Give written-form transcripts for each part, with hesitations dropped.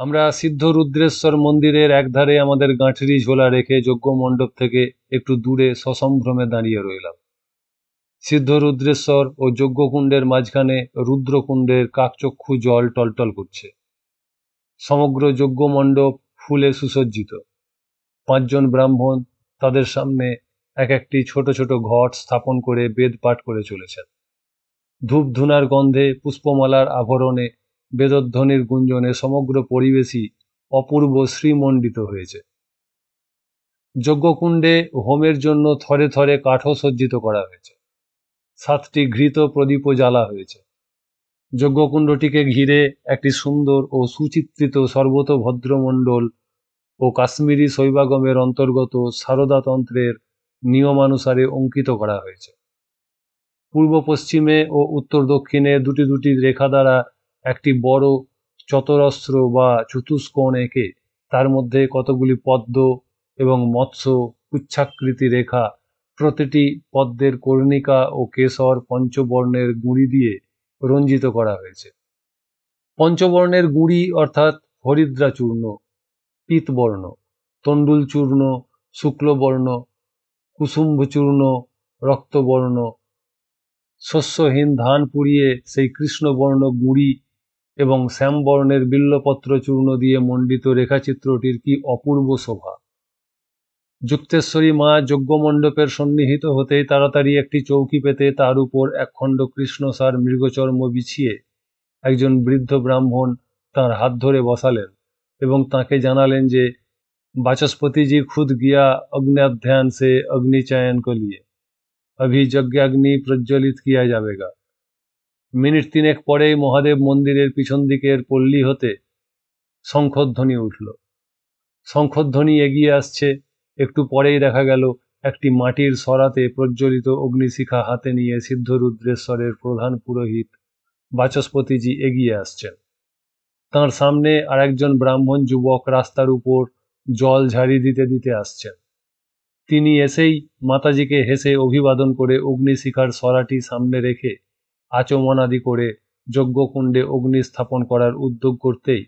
আমরা সিদ্ধ রুদ্রেশ্বর মন্দিরের একধারে আমাদের গাঁঠরি ঝোলা রেখে যজ্ঞ মণ্ডপ থেকে একটু দূরে সসম্ভ্রমে দাঁড়িয়ে রইলাম। সিদ্ধ রুদ্রেশ্বর ও যজ্ঞকুণ্ডের মাঝখানে রুদ্রকুণ্ডের কাকচক্ষু জল টলটল করছে। সমগ্র যজ্ঞ মণ্ডপ ফুলে সুসজ্জিত। 5 জন ব্রাহ্মণ তাদের সামনে এক একটি ছোট ছোট ঘট স্থাপন করে বেদ পাঠ করে চলেছেন। ধূপ ধুনার গন্ধে, পুষ্পমালার আভরণে, বেদধ্বনির গুঞ্জনে সমগ্র পরিবেশই অপূর্ব শ্রীমণ্ডিত হয়েছে। যজ্ঞকুণ্ডে হোমের জন্য থরে থরে কাঠও সজ্জিত করা হয়েছে। 7টি ঘৃত প্রদীপও জ্বালা হয়েছে। যজ্ঞকুণ্ডটিকে ঘিরে একটি সুন্দর ও সুচিত্রিত সর্বতোভদ্রমণ্ডল ও কাশ্মীরি শৈবাগমের অন্তর্গত সারদাতন্ত্রের নিয়মানুসারে অঙ্কিত করা হয়েছে। পূর্ব পশ্চিমে ও উত্তর দক্ষিণে দুটি দুটি রেখা দ্বারা একটি বড় চতুরস্র বা চতুষ্কোণ এঁকে তার মধ্যে কতগুলি পদ্ম এবং মৎস্য পুচ্ছাকৃতি রেখা, প্রতিটি পদ্মের কর্ণিকা ও কেশর পঞ্চবর্ণের গুঁড়ি দিয়ে রঞ্জিত করা হয়েছে। পঞ্চবর্ণের গুঁড়ি অর্থাৎ হরিদ্রা চূর্ণ, পীতবর্ণ, তণ্ডুল চূর্ণ শুক্লবর্ণ, কুসুম্ভ চূর্ণ রক্তবর্ণ, শস্যহীন ধান পুড়িয়ে সেই কৃষ্ণবর্ণ গুঁড়ি এবং শ্যামবর্ণের বিল্লপত্র চূর্ণ দিয়ে মণ্ডিত রেখাচিত্রটির কি অপূর্ব শোভা! যুক্তেশ্বরী মা যজ্ঞমণ্ডপের সন্নিহিত হতেই তাড়াতাড়ি একটি চৌকি পেতে তার উপর একখণ্ড কৃষ্ণসার মৃগচর্ম বিছিয়ে একজন বৃদ্ধ ব্রাহ্মণ তাঁর হাত ধরে বসালেন এবং তাঁকে জানালেন যে वाचस्पति जी खुद गया अग्न्याध्यान से अग्नि चयन को लिए, अभी यज्ञाग्नि प्रज्वलित किया जाएगा। मिनिट 3 পরেই মহাদেব মন্দিরের পিছন দিকের পল্লী হতে শঙ্খধ্বনি উঠল। শঙ্খধ্বনি এগিয়ে আসছে। একটু পরেই দেখা গেল একটি মাটির সরাতে প্রজ্বলিত অগ্নিশিখা হাতে নিয়ে সিদ্ধ রুদ্রেশ্বরের প্রধান পুরোহিত বাচস্পতিজি এগিয়ে আসছেন। তাঁর সামনে আরেকজন ব্রাহ্মণ যুবক রাস্তার উপর জল ঝাড়ি দিতে দিতে আসছেন। তিনি এসেই মাতাজিকে হেসে অভিবাদন করে অগ্নিশিখার সরাটি সামনে রেখে আচমনাদি করে যজ্ঞকুণ্ডে অগ্নি স্থাপন করার উদ্যোগ করতেই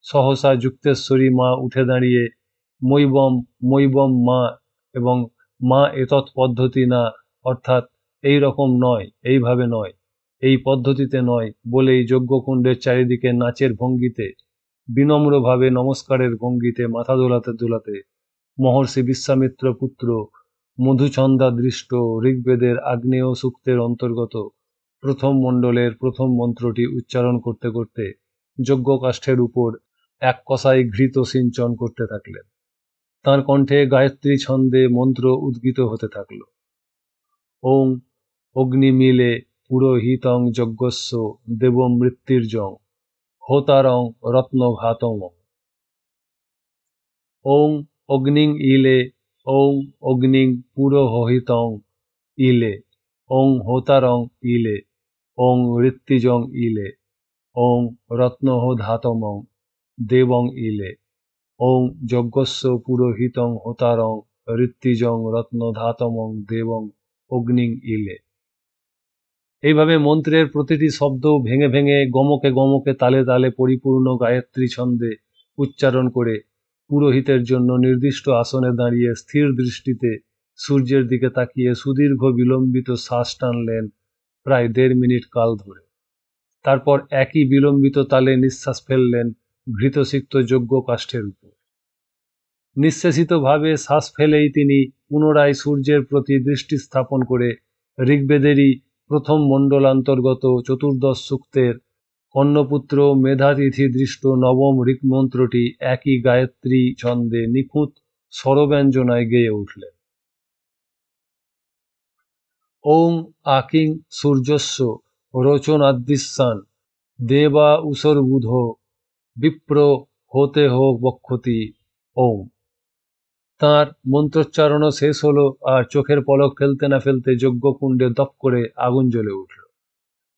সহসা যুক্তেশ্বরী মা উঠে দাঁড়িয়ে মৈবম মৈবম মা এবং মা এতৎ পদ্ধতি না, অর্থাৎ এই রকম নয়, এইভাবে নয়, এই পদ্ধতিতে নয় বলেই যজ্ঞকুণ্ডের চারিদিকে নাচের ভঙ্গিতে, বিনম্রভাবে নমস্কারের ভঙ্গিতে মাথা দোলাতে দোলাতে মহর্ষি বিশ্বামিত্র পুত্র মধুছন্দা দৃষ্ট ঋগ্বেদের আগ্নেয় সূক্তের অন্তর্গত প্রথম মণ্ডলের প্রথম মন্ত্রটি উচ্চারণ করতে করতে যজ্ঞকাষ্ঠের উপর এক কষাই ঘৃত সিঞ্চন করতে থাকলেন। তাঁর কণ্ঠে গায়ত্রী ছন্দে মন্ত্র উদ্গীত হতে থাকল। ওং অগ্নিমিলে পুরোহিতং যজ্ঞস্য দেব মৃত্যুর্জং হোতারং রত্নঘাতং। ওং অগ্নিং ইলে, ওং অগ্নিং পুরোহিতং ইলে, ওং হোতারং ইলে, ওং ঋত্বিজং ইলে, ওং রত্নহ ধাতমং দেবং ইলে, ওং যজ্ঞস্য পুরোহিতং হোতারং ঋত্বিজং রত্নধাতমং দেবং অগ্নিং ইলে। এইভাবে মন্ত্রের প্রতিটি শব্দ ভেঙে ভেঙে গমকে গমকে তালে তালে পরিপূর্ণ গায়ত্রী ছন্দে উচ্চারণ করে পুরোহিতের জন্য নির্দিষ্ট আসনে দাঁড়িয়ে স্থির দৃষ্টিতে সূর্যের দিকে তাকিয়ে সুদীর্ঘ বিলম্বিত শ্বাস টানলেন প্রায় 1.5 মিনিট কাল ধরে। তারপর একই বিলম্বিত তালে নিঃশ্বাস ফেললেন ঘৃতসিক্ত যজ্ঞ কাষ্ঠের উপর। নিঃশেষিতভাবে শ্বাস ফেলেই তিনি পুনরায় সূর্যের প্রতি দৃষ্টি স্থাপন করে ঋগ্বেদেরই প্রথম মণ্ডলান্তর্গত চতুর্দশ সূক্তের কর্ণপুত্র মেধাতিথি দৃষ্ট নবম ঋগ্মন্ত্রটি একই গায়ত্রী ছন্দে নিখুঁত স্বরব্যঞ্জনায় গেয়ে উঠলেন। ওং আকিং সূর্যস্য রোচনাদ্দিশান দেবা উসর্বুধ বিপ্র হতে হো বক্ষতি ওম। তাঁর মন্ত্রোচ্চারণও শেষ হলো আর চোখের পলক ফেলতে না ফেলতে যজ্ঞকুণ্ডে দপ করে আগুন জ্বলে উঠল।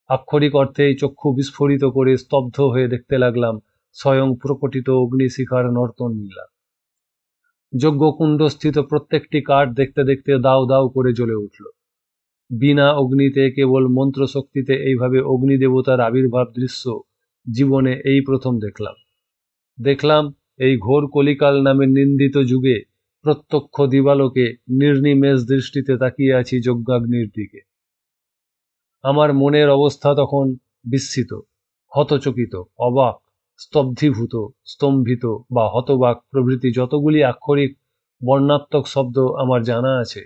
আক্ষরিক অর্থেই চক্ষু বিস্ফোরিত করে স্তব্ধ হয়ে দেখতে লাগলাম স্বয়ং প্রকটিত অগ্নিশিখার নর্তন লীলা। যজ্ঞকুণ্ডস্থিত প্রত্যেকটি কাঠ দেখতে দেখতে দাউ দাউ করে জ্বলে উঠল। বিনা অগ্নিতে কেবল মন্ত্রশক্তিতে এইভাবে অগ্নিদেবতার আবির্ভাব দৃশ্য জীবনে এই প্রথম দেখলাম। দেখলাম এই ঘোর কলিকাল নামে নিন্দিত যুগে প্রত্যক্ষ দিবালোকে নির্নিমেষ দৃষ্টিতে তাকিয়ে আছি যজ্ঞাগ্নির দিকে। আমার মনের অবস্থা তখন বিস্মিত, হতচকিত, অবাক, স্তব্ধীভূত, স্তম্ভিত বা হতবাক প্রভৃতি যতগুলি আক্ষরিক বর্ণাত্মক শব্দ আমার জানা আছে,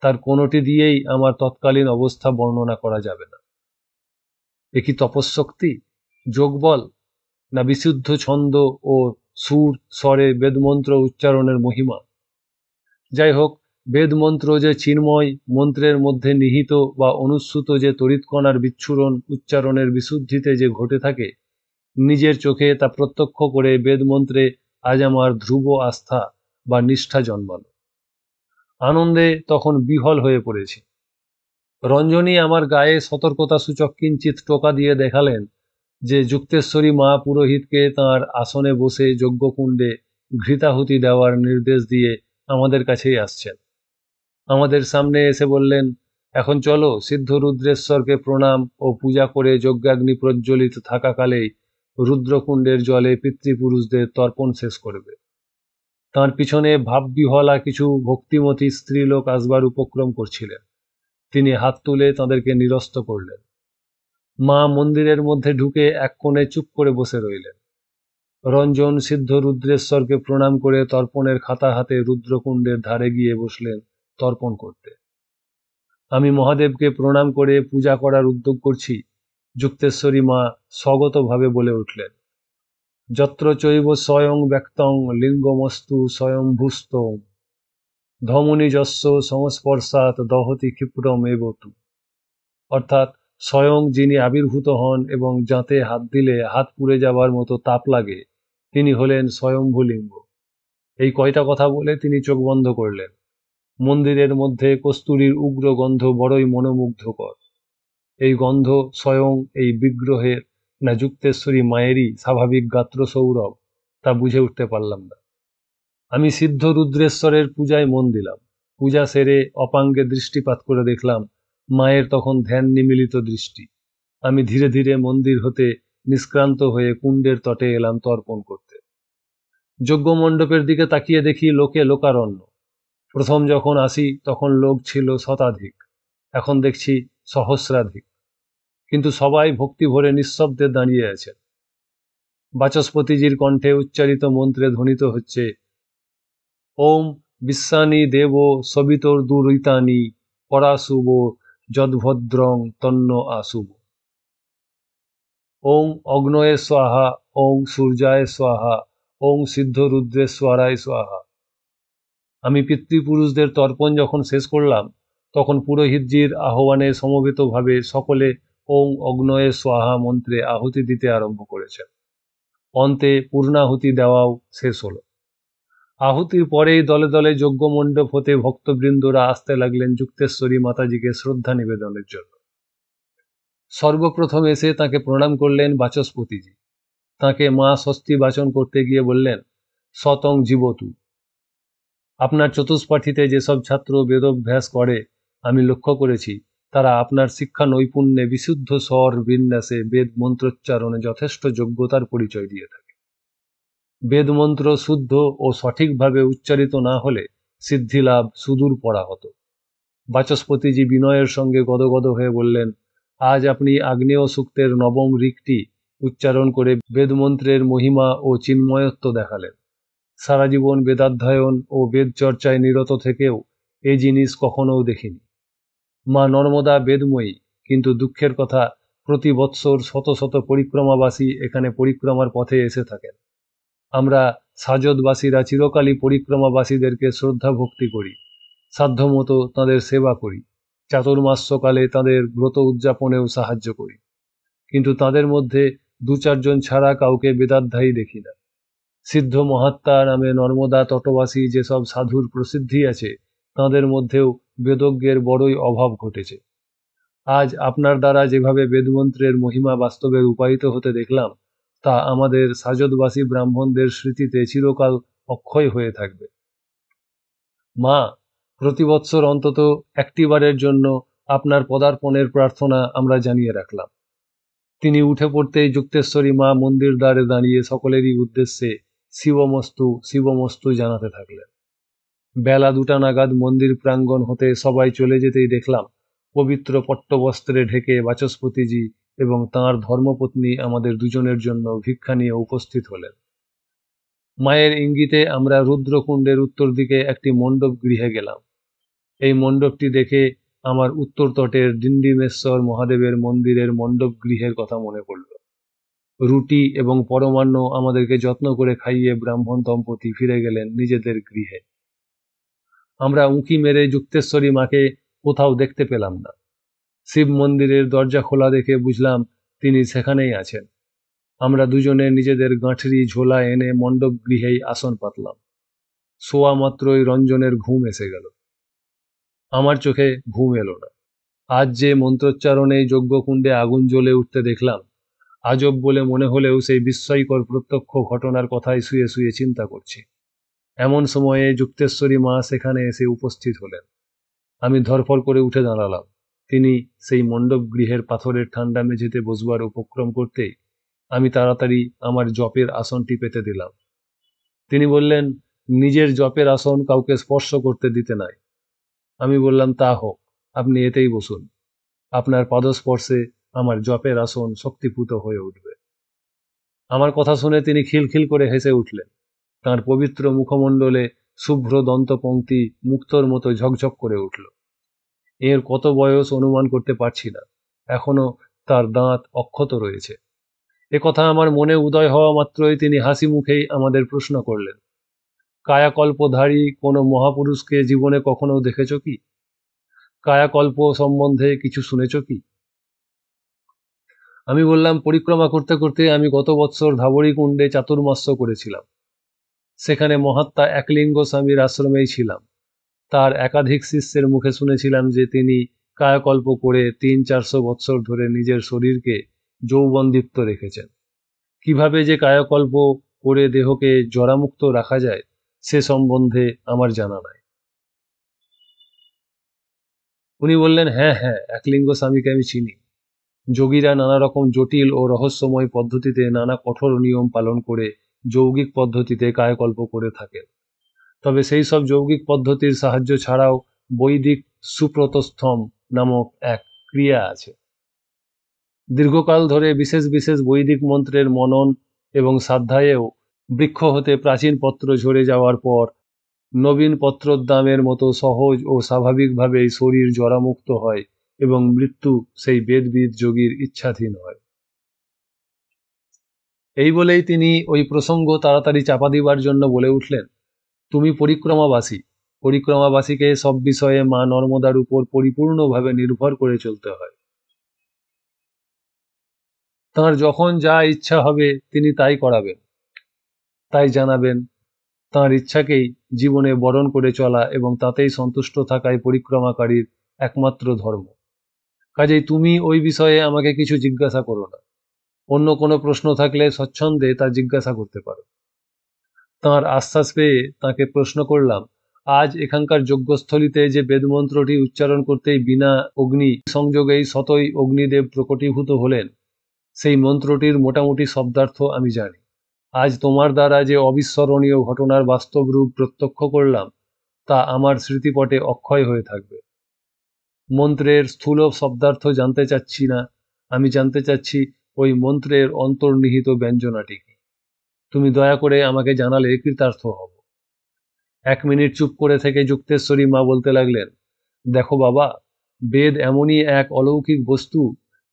তার কোনোটি দিয়েই আমার তৎকালীন অবস্থা বর্ণনা করা যাবে না। এ কি তপঃশক্তি, যোগবল, না বিশুদ্ধ ছন্দ ও সুর স্বরে বেদমন্ত্র উচ্চারণের মহিমা? যাই হোক, বেদমন্ত্র যে চিন্ময় মন্ত্রের মধ্যে নিহিত বা অনুস্যুত যে তড়িৎকণার বিচ্ছুরণ উচ্চারণের বিশুদ্ধিতে যে ঘটে থাকে, নিজের চোখে তা প্রত্যক্ষ করে বেদমন্ত্রে আজ আমার ধ্রুব আস্থা বা নিষ্ঠা জন্মালো। আনন্দে তখন বিহ্বল হয়ে পড়েছি। রঞ্জনী আমার গায়ে সতর্কতা সূচক কিঞ্চিৎ টোকা দিয়ে দেখালেন যে যুক্তেশ্বরী মা পুরোহিতকে তাঁর আসনে বসে যজ্ঞকুণ্ডে ঘৃতাহুতি দেওয়ার নির্দেশ দিয়ে আমাদের কাছেই আসছেন। আমাদের সামনে এসে বললেন, এখন চলো সিদ্ধ রুদ্রেশ্বরকে প্রণাম ও পূজা করে যজ্ঞাগ্নি প্রজ্বলিত থাকাকালেই রুদ্রকুণ্ডের জলে পিতৃপুরুষদের তর্পণ শেষ করবে। তাঁর পিছনে ভাববিহ্বলা কিছু ভক্তিমতী স্ত্রীলোক আসবার উপক্রম করছিলেন। তিনি হাত তুলে তাঁদেরকে নিরস্ত করলেন। মা মন্দিরের মধ্যে ঢুকে এক কোণে চুপ করে বসে রইলেন। রঞ্জন সিদ্ধ রুদ্রেশ্বরকে প্রণাম করে তর্পণের খাতা হাতে রুদ্রকুণ্ডের ধারে গিয়ে বসলেন তর্পণ করতে। আমি মহাদেবকে প্রণাম করে পূজা করার উদ্যোগ করছি। যুক্তেশ্বরী মা স্বগতভাবে বলে উঠলেন, যত্র চৈব স্বয়ং ব্যক্তং লিঙ্গমস্তু স্বয়ংভূস্তং ধমনীযস্য সংস্পর্শাৎ দহতি ক্ষিপ্রমেবতু। অর্থাৎ স্বয়ং যিনি আবির্ভূত হন এবং যাতে হাত দিলে হাত পুড়ে যাবার মতো তাপ লাগে, তিনি হলেন স্বয়ম্ভূলিঙ্গ। এই কয়টা কথা বলে তিনি চোখ বন্ধ করলেন। মন্দিরের মধ্যে কস্তুরীর উগ্র গন্ধ বড়ই মনোমুগ্ধকর। এই গন্ধ স্বয়ং এই বিগ্রহের না যুক্তেশ্বরী মায়েরই স্বাভাবিক গাত্র সৌরভ, তা বুঝে উঠতে পারলাম না। আমি সিদ্ধ রুদ্রেশ্বরের পূজায় মন দিলাম। পূজা সেরে অপাঙ্গে দৃষ্টিপাত করে দেখলাম মায়ের তখন ধ্যান নিমিলিত দৃষ্টি। আমি ধীরে ধীরে মন্দির হতে নিষ্ক্রান্ত হয়ে কুণ্ডের তটে এলাম তর্পণ করতে। যজ্ঞ মণ্ডপের দিকে তাকিয়ে দেখি লোকে লোকারণ্য। প্রথম যখন আসি তখন লোক ছিল শতাধিক, এখন দেখছি সহস্রাধিক। কিন্তু সবাই ভক্তি ভরে নিঃশব্দে দাঁড়িয়ে আছেন। বাচস্পতিজির কণ্ঠে উচ্চারিত মন্ত্রে ধ্বনিত হচ্ছে, ওম বিশ্বানি দেব সবিতর দুরিতানি পরাশুভ যদ্ভদ্রং তন্ন আসুভ। ওং অগ্নয়ে স্বাহা, ওং সূর্যায় স্বাহা, ওং সিদ্ধ রুদ্রেশ্বরায় স্বাহা। আমি পিতৃপুরুষদের তর্পণ যখন শেষ করলাম, তখন পুরোহিতজির আহ্বানে সমবেতভাবে সকলে ওং অগ্নয়ে স্বাহা মন্ত্রে আহুতি দিতে আরম্ভ করেছেন। অন্তে পূর্ণাহুতি দেওয়াও শেষ হলো। আহুতির পরেই দলে দলে যজ্ঞ মণ্ডপ হতে ভক্তবৃন্দরা আসতে লাগলেন যুক্তেশ্বরী মাতাজিকে শ্রদ্ধা নিবেদনের জন্য। সর্বপ্রথম এসে তাকে প্রণাম করলেন বাচস্পতিজি। তাকে মা স্বস্তি বাচন করতে গিয়ে বললেন, শতং জীবতু। আপনার চতুষ্পাঠীতে যেসব ছাত্র বেদোভ্যাস করে আমি লক্ষ্য করেছি, তারা আপনার শিক্ষা নৈপুণ্যে বিশুদ্ধ স্বর বিন্যাসে বেদ মন্ত্রোচ্চারণে যথেষ্ট যোগ্যতার পরিচয় দিয়ে থাকে। বেদমন্ত্র শুদ্ধ ও সঠিকভাবে উচ্চারিত না হলে সিদ্ধিলাভ সুদূর পড়া হতো। বাচস্পতিজি বিনয়ের সঙ্গে গদগদ হয়ে বললেন, আজ আপনি আগ্নেয় সূক্তের নবম ঋকটি উচ্চারণ করে বেদমন্ত্রের মহিমা ও চিন্ময়ত্ব দেখালেন। সারা জীবন বেদাধ্যয়ন ও বেদ চর্চায় নিরত থেকেও এ জিনিস কখনও দেখিনি। মা নর্মদা বেদময়ী, কিন্তু দুঃখের কথা, প্রতি বৎসর শত শত পরিক্রমাবাসী এখানে পরিক্রমার পথে এসে থাকেন। আমরা সাজদবাসীরা চিরকালই পরিক্রমাবাসীদেরকে শ্রদ্ধা ভক্তি করি, সাধ্যমতো তাঁদের সেবা করি, চাতুর্মাস্যকালে তাঁদের ব্রত উদযাপনেও সাহায্য করি। কিন্তু তাঁদের মধ্যে দু চারজন ছাড়া কাউকে বেদাধ্যায়ী দেখি না। সিদ্ধ মহাত্মা নামে নর্মদা তটবাসী যেসব সাধুর প্রসিদ্ধি আছে, তাঁদের মধ্যেও বেদজ্ঞের বড়ই অভাব ঘটেছে। আজ আপনার দ্বারা যেভাবে বেদমন্ত্রের মহিমা বাস্তবে রূপায়িত হতে দেখলাম, তা আমাদের সাজদবাসী ব্রাহ্মণদের স্মৃতিতে চিরকাল অক্ষয় হয়ে থাকবে। মা, প্রতি বৎসর অন্তত একটিবারের জন্য আপনার পদার্পণের প্রার্থনা আমরা জানিয়ে রাখলাম। তিনি উঠে পড়তেই যুক্তেশ্বরী মা মন্দির দ্বারে দাঁড়িয়ে সকলেরই উদ্দেশ্যে শিবমস্তু শিবমস্তু জানাতে থাকলেন। বেলা 2টা নাগাদ মন্দির প্রাঙ্গণ হতে সবাই চলে যেতেই দেখলাম পবিত্র পট্টবস্ত্রে ঢেকে বাচস্পতিজি এবং তাঁর ধর্মপত্নী আমাদের দুজনের জন্য ভিক্ষা নিয়ে উপস্থিত হলেন। মায়ের ইঙ্গিতে আমরা রুদ্রকুণ্ডের উত্তর দিকে একটি মণ্ডপ গৃহে গেলাম। এই মণ্ডপটি দেখে আমার উত্তর তটের ডিন্ডিমেশ্বর মহাদেবের মন্দিরের মণ্ডপ গৃহের কথা মনে পড়ল। রুটি এবং পরমান্ন আমাদেরকে যত্ন করে খাইয়ে ব্রাহ্মণ দম্পতি ফিরে গেলেন নিজেদের গৃহে। আমরা উঁকি মেরে যুক্তেশ্বরী মাকে কোথাও দেখতে পেলাম না। শিব মন্দিরের দরজা খোলা দেখে বুঝলাম তিনি সেখানেই আছেন। আমরা দুজনে নিজেদের গাঁঠরি ঝোলা এনে মণ্ডপ গৃহেই আসন পাতলাম। শোয়া মাত্রই রঞ্জনের ঘুম এসে গেল। আমার চোখে ঘুম এলো না। আজ যে মন্ত্রোচ্চারণে যজ্ঞকুণ্ডে আগুন জ্বলে উঠতে দেখলাম, আজব বলে মনে হলেও সেই বিস্ময়কর প্রত্যক্ষ ঘটনার কথাই শুয়ে শুয়ে চিন্তা করছি। এমন সময়ে যুক্তেশ্বরী মা সেখানে এসে উপস্থিত হলেন। আমি ধরফর করে উঠে দাঁড়ালাম। তিনি সেই মণ্ডপ গৃহের পাথরের ঠান্ডা মেঝেতে বসবার উপক্রম করতেই আমি তাড়াতাড়ি আমার জপের আসনটি পেতে দিলাম। তিনি বললেন, নিজের জপের আসন কাউকে স্পর্শ করতে দিতে নাই। আমি বললাম, তা হোক, আপনি এতেই বসুন। আপনার পাদস্পর্শে আমার জপের আসন শক্তিভূত হয়ে উঠবে। আমার কথা শুনে তিনি খিলখিল করে হেসে উঠলেন। তাঁর পবিত্র মুখমণ্ডলে শুভ্র দন্তপংক্তি মুক্তোর মতো ঝকঝক করে উঠল। এর কত বয়স অনুমান করতে পারছি না, এখনো তার দাঁত অক্ষত রয়েছে। একথা আমার মনে উদয় হওয়া মাত্রই তিনি হাসি মুখেই আমাদের প্রশ্ন করলেন, কায়াকল্পধারী কোনো মহাপুরুষকে জীবনে কখনো দেখেছ কি? কায়াকল্প সম্বন্ধে কিছু শুনেছ কি? আমি বললাম, পরিক্রমা করতে করতে আমি গত বৎসর ধাবরী কুণ্ডে চাতুর্মাস্য করেছিলাম। সেখানে মহাত্মা একলিঙ্গ স্বামীর আশ্রমেই ছিলাম। তার একাধিক শিষ্যের মুখে শুনেছিলাম যে তিনি কায়াকল্প করে 300-400 বৎসর ধরে নিজের শরীরকে যৌবনদীপ্ত রেখেছেন। কিভাবে যে কায়াকল্প করে দেহকে জরামুক্ত রাখা যায় সে সম্বন্ধে আমার জানা নাই। উনি বললেন, হ্যাঁ হ্যাঁ, একলিঙ্গ স্বামীকে আমি চিনি। যোগীরা নানা রকম জটিল ও রহস্যময় পদ্ধতিতে নানা কঠোর নিয়ম পালন করে যৌগিক পদ্ধতিতে কায়াকল্প করে থাকেন। তবে সেই সব যৌগিক পদ্ধতির সাহায্য ছাড়াও বৈদিক সুপ্রতস্থম নামক এক ক্রিয়া আছে। দীর্ঘকাল ধরে বিশেষ বিশেষ বৈদিক মন্ত্রের মনন এবং স্বাধ্যায়েও বৃক্ষ হতে প্রাচীন পত্র ঝরে যাওয়ার পর নবীন পত্রোদ্যামের মতো সহজ ও স্বাভাবিকভাবেই শরীর জরামুক্ত হয় এবং মৃত্যু সেই বেদবিদ যোগীর ইচ্ছাধীন হয়। এই বলেই তিনি ওই প্রসঙ্গ তাড়াতাড়ি চাপা দিবার জন্য বলে উঠলেন, তুমি পরিক্রমাবাসী, পরিক্রমাবাসীকে সব বিষয়ে মা নর্মদার উপর পরিপূর্ণভাবে নির্ভর করে চলতে হয়। তাঁর যখন যা ইচ্ছা হবে তিনি তাই করাবেন, তাই জানাবেন। তাঁর ইচ্ছাকেই জীবনে বরণ করে চলা এবং তাতেই সন্তুষ্ট থাকাই পরিক্রমাকারীর একমাত্র ধর্ম। কাজেই তুমি ওই বিষয়ে আমাকে কিছু জিজ্ঞাসা করো না। অন্য কোনো প্রশ্ন থাকলে স্বচ্ছন্দে তা জিজ্ঞাসা করতে পারো। তাঁর আশ্বাস পেয়ে তাঁকে প্রশ্ন করলাম, আজ এখানকার যজ্ঞস্থলিতে যে বেদমন্ত্রটি উচ্চারণ করতেই বিনা অগ্নি সংযোগেই সতই অগ্নিদেব প্রকটীভূত হলেন, সেই মন্ত্রটির মোটামুটি শব্দার্থ আমি জানি। আজ তোমার দ্বারা যে অবিস্মরণীয় ঘটনার বাস্তব রূপ প্রত্যক্ষ করলাম তা আমার স্মৃতিপটে অক্ষয় হয়ে থাকবে। মন্ত্রের স্থূল শব্দার্থ জানতে চাচ্ছি না, আমি জানতে চাচ্ছি ওই মন্ত্রের অন্তর্নিহিত ব্যঞ্জনাটি কি। তুমি দয়া করে আমাকে জানালে কৃতার্থ হব। 1 মিনিট চুপ করে থেকে যুক্তেশ্বরী মা বলতে লাগলেন, দেখো বাবা, বেদ এমনই এক অলৌকিক বস্তু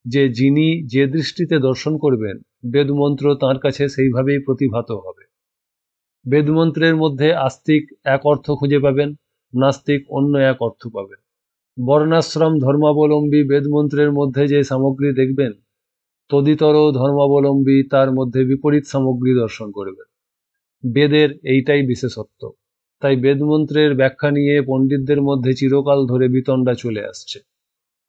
যে যিনি যে দৃষ্টিতে দর্শন করবেন বেদমন্ত্র তাঁর কাছে সেইভাবেই প্রতিভাত হবে। বেদমন্ত্রের মধ্যে আস্তিক এক অর্থ খুঁজে পাবেন, নাস্তিক অন্য এক অর্থ পাবেন। বর্ণাশ্রম ধর্মাবলম্বী বেদমন্ত্রের মধ্যে যে সামগ্রী দেখবেন, তদিতর ধর্মাবলম্বী তার মধ্যে বিপরীত সামগ্রী দর্শন করবেন। বেদের এইটাই বিশেষত্ব। তাই বেদমন্ত্রের ব্যাখ্যা নিয়ে পণ্ডিতদের মধ্যে চিরকাল ধরে বিতণ্ডা চলে আসছে।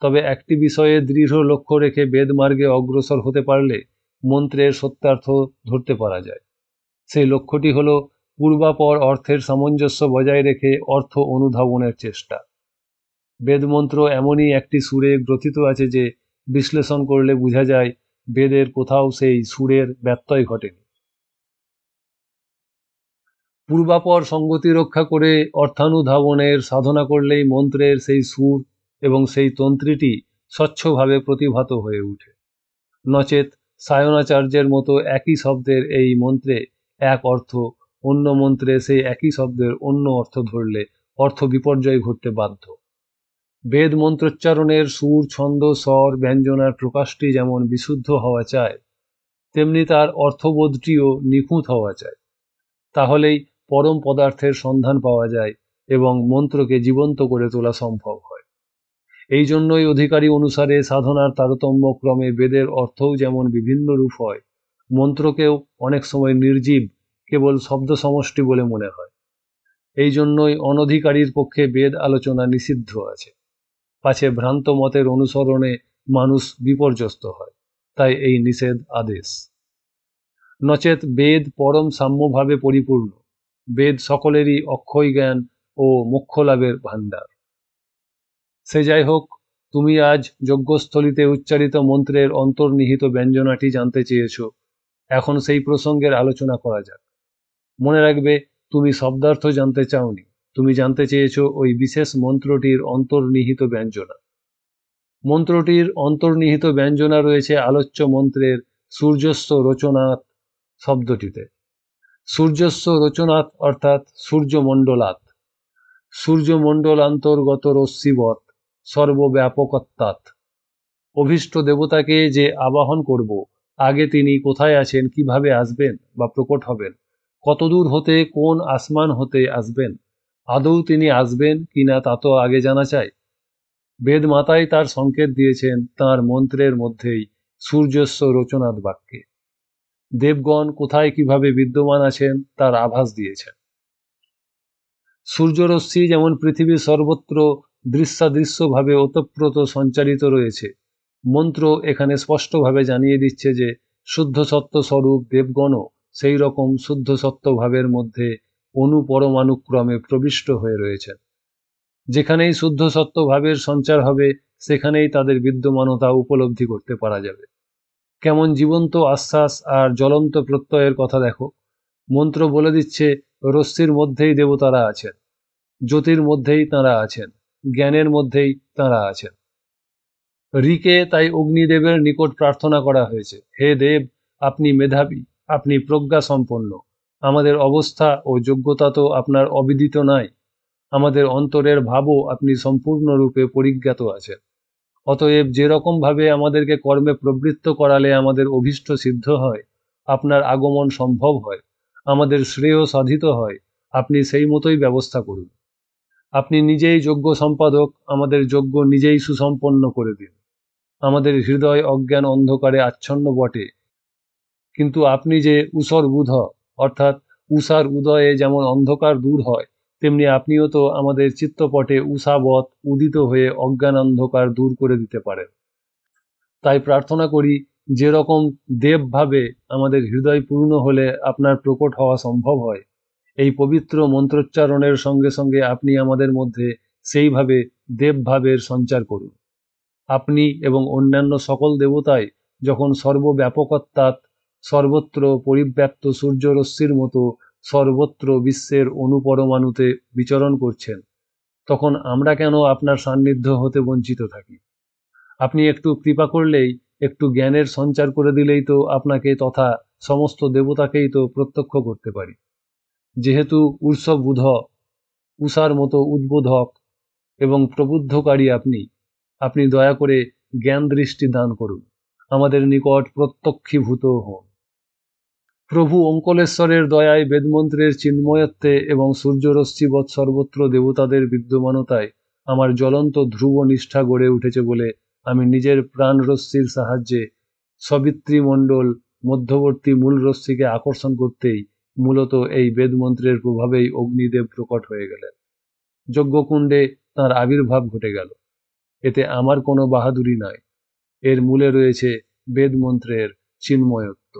তবে একটি বিষয়ে দৃঢ় লক্ষ্য রেখে বেদমার্গে অগ্রসর হতে পারলে মন্ত্রের সত্যার্থ ধরতে পারা যায়। সেই লক্ষ্যটি হল পূর্বাপর অর্থের সামঞ্জস্য বজায় রেখে অর্থ অনুধাবনের চেষ্টা। বেদমন্ত্র এমনই একটি সুরে গ্রথিত আছে যে বিশ্লেষণ করলে বোঝা যায় বেদের কোথাও সেই সুরের ব্যত্যয় ঘটেনি। পূর্বাপর সঙ্গতি রক্ষা করে অর্থানুধাবনের সাধনা করলেই মন্ত্রের সেই সুর এবং সেই তন্ত্রীটি স্বচ্ছভাবে প্রতিভাত হয়ে ওঠে। নচেত সায়নাচার্যের মতো একই শব্দের এই মন্ত্রে এক অর্থ, অন্য মন্ত্রে সেই একই শব্দের অন্য অর্থ ধরলে অর্থ বিপর্যয় ঘটতে বাধ্য। বেদ মন্ত্রোচ্চারণের সুর, ছন্দ, স্বর, ব্যঞ্জনার প্রকাশটি যেমন বিশুদ্ধ হওয়া চায়, তেমনি তার অর্থবোধটিও নিখুঁত হওয়া চায়। তাহলেই পরম পদার্থের সন্ধান পাওয়া যায় এবং মন্ত্রকে জীবন্ত করে তোলা সম্ভব হয়। এই জন্যই অধিকারী অনুসারে সাধনার তারতম্য ক্রমে বেদের অর্থও যেমন বিভিন্ন রূপ হয়, মন্ত্রকেও অনেক সময় নির্জীব, কেবল শব্দ সমষ্টি বলে মনে হয়। এই জন্যই অনধিকারীর পক্ষে বেদ আলোচনা নিষিদ্ধ আছে, পাছে ভ্রান্ত মতের অনুসরণে মানুষ বিপর্যস্ত হয়, তাই এই নিষেধ আদেশ। নচেত বেদ পরম সাম্যভাবে পরিপূর্ণ, বেদ সকলেরই অক্ষয় জ্ঞান ও মোক্ষলাভের ভাণ্ডার। সে যাই হোক, তুমি আজ যজ্ঞস্থলিতে উচ্চারিত মন্ত্রের অন্তর্নিহিত ব্যঞ্জনাটি জানতে চেয়েছ, এখন সেই প্রসঙ্গের আলোচনা করা যাক। মনে রাখবে, তুমি শব্দার্থ জানতে চাওনি, তুমি জানতে চেয়েছ ওই বিশেষ মন্ত্রটির অন্তর্নিহিত ব্যঞ্জনা। মন্ত্রটির অন্তর্নিহিত ব্যঞ্জনা রয়েছে আলোচ্য মন্ত্রের সূর্যস্য রচনাৎ শব্দটিতে। সূর্যস্য রচনাৎ অর্থাৎ সূর্যমণ্ডলাৎ, সূর্যমণ্ডলান্তর্গত রশ্মিবৎ সর্বব্যাপকত্বাৎ। অভীষ্ট দেবতাকে যে আবাহন করব, আগে তিনি কোথায় আছেন, কিভাবে আসবেন বা প্রকট হবেন, কতদূর হতে, কোন আসমান হতে আসবেন, আদৌ তিনি আসবেন কিনা তা তো আগে জানা চাই। বেদ মাতাই তার সংকেত দিয়েছেন তাঁর মন্ত্রের মধ্যেই সূর্যস্য রচনাৎ বাক্যে। দেবগণ কোথায় কিভাবে বিদ্যমান আছেন তার আভাস দিয়েছেন। সূর্যরশ্মি যেমন পৃথিবীর সর্বত্র দৃশ্যাদৃশ্যভাবে ওতপ্রোত সঞ্চারিত রয়েছে, মন্ত্র এখানে স্পষ্টভাবে জানিয়ে দিচ্ছে যে শুদ্ধ সত্য স্বরূপ দেবগণও সেই রকম শুদ্ধ সত্য ভাবের মধ্যে অনুপরমাণুক্রমে প্রবিষ্ট হয়ে রয়েছেন। যেখানেই শুদ্ধ সত্য ভাবের সঞ্চার হবে, সেখানেই তাদের বিদ্যমানতা উপলব্ধি করতে পারা যাবে। কেমন জীবন্ত আশ্বাস আর জ্বলন্ত প্রত্যয়ের কথা দেখো। মন্ত্র বলে দিচ্ছে রশ্মির মধ্যেই দেবতারা আছেন, জ্যোতির মধ্যেই তাঁরা আছেন, জ্ঞানের মধ্যেই তাঁরা আছেন। ঋকে তাই অগ্নিদেবের নিকট প্রার্থনা করা হয়েছে, হে দেব, আপনি মেধাবী, আপনি প্রজ্ঞা সম্পন্ন, আমাদের অবস্থা ও যোগ্যতা তো আপনার অবিদিত নাই, আমাদের অন্তরের ভাবও আপনি সম্পূর্ণরূপে পরিজ্ঞাত আছেন। অতএব যেরকম ভাবে আমাদেরকে কর্মে প্রবৃত্ত করালে আমাদের অভীষ্ট সিদ্ধ হয়, আপনার আগমন সম্ভব হয়, আমাদের শ্রেয় সাধিত হয়, আপনি সেই মতোই ব্যবস্থা করুন। আপনি নিজেই যজ্ঞ সম্পাদক, আমাদের যজ্ঞ নিজেই সুসম্পন্ন করে দিন। আমাদের হৃদয় অজ্ঞান অন্ধকারে আচ্ছন্ন বটে, কিন্তু আপনি যে উষর বুধ, অর্থাৎ উষার উদয়ে যেমন অন্ধকার দূর হয়, তেমনি আপনিও তো আমাদের চিত্তপটে উষাবৎ উদিত হয়ে অজ্ঞান অন্ধকার দূর করে দিতে পারেন। তাই প্রার্থনা করি, যেরকম দেবভাবে আমাদের হৃদয় পূর্ণ হলে আপনার প্রকট হওয়া সম্ভব হয়, এই পবিত্র মন্ত্রোচ্চারণের সঙ্গে সঙ্গে আপনি আমাদের মধ্যে সেইভাবে দেবভাবের সঞ্চার করুন। আপনি এবং অন্যান্য সকল দেবতাই যখন সর্বব্যাপকত্বাৎ সর্বত্র পরিব্যাপ্ত সূর্যরশ্মির মতো সর্বত্র বিশ্বের অনুপরমাণুতে বিচরণ করছেন, তখন আমরা কেন আপনার সান্নিধ্য হতে বঞ্চিত থাকি? আপনি একটু কৃপা করলেই, একটু জ্ঞানের সঞ্চার করে দিলেই তো আপনাকে তথা সমস্ত দেবতাকেই তো প্রত্যক্ষ করতে পারি। যেহেতু উৎসবুধ, উষার মতো উদ্বোধক এবং প্রবুদ্ধকারী আপনি দয়া করে জ্ঞান দৃষ্টি দান করুন, আমাদের নিকট প্রত্যক্ষীভূত হন। প্রভু ওঙ্কলেশ্বরের দয়ায় বেদমন্ত্রের চিন্ময়ত্বে এবং সূর্যরশ্মিবৎ সর্বত্র দেবতাদের বিদ্যমানতায় আমার জ্বলন্ত ধ্রুব নিষ্ঠা গড়ে উঠেছে বলে আমি নিজের প্রাণরশ্মির সাহায্যে সবিত্রীমণ্ডল মধ্যবর্তী মূল রশ্মিকে আকর্ষণ করতেই মূলত এই বেদমন্ত্রের প্রভাবেই অগ্নিদেব প্রকট হয়ে গেলেন। যজ্ঞকুণ্ডে তাঁর আবির্ভাব ঘটে গেল। এতে আমার কোনো বাহাদুরি নয়, এর মূলে রয়েছে বেদমন্ত্রের চিন্ময়ত্ব।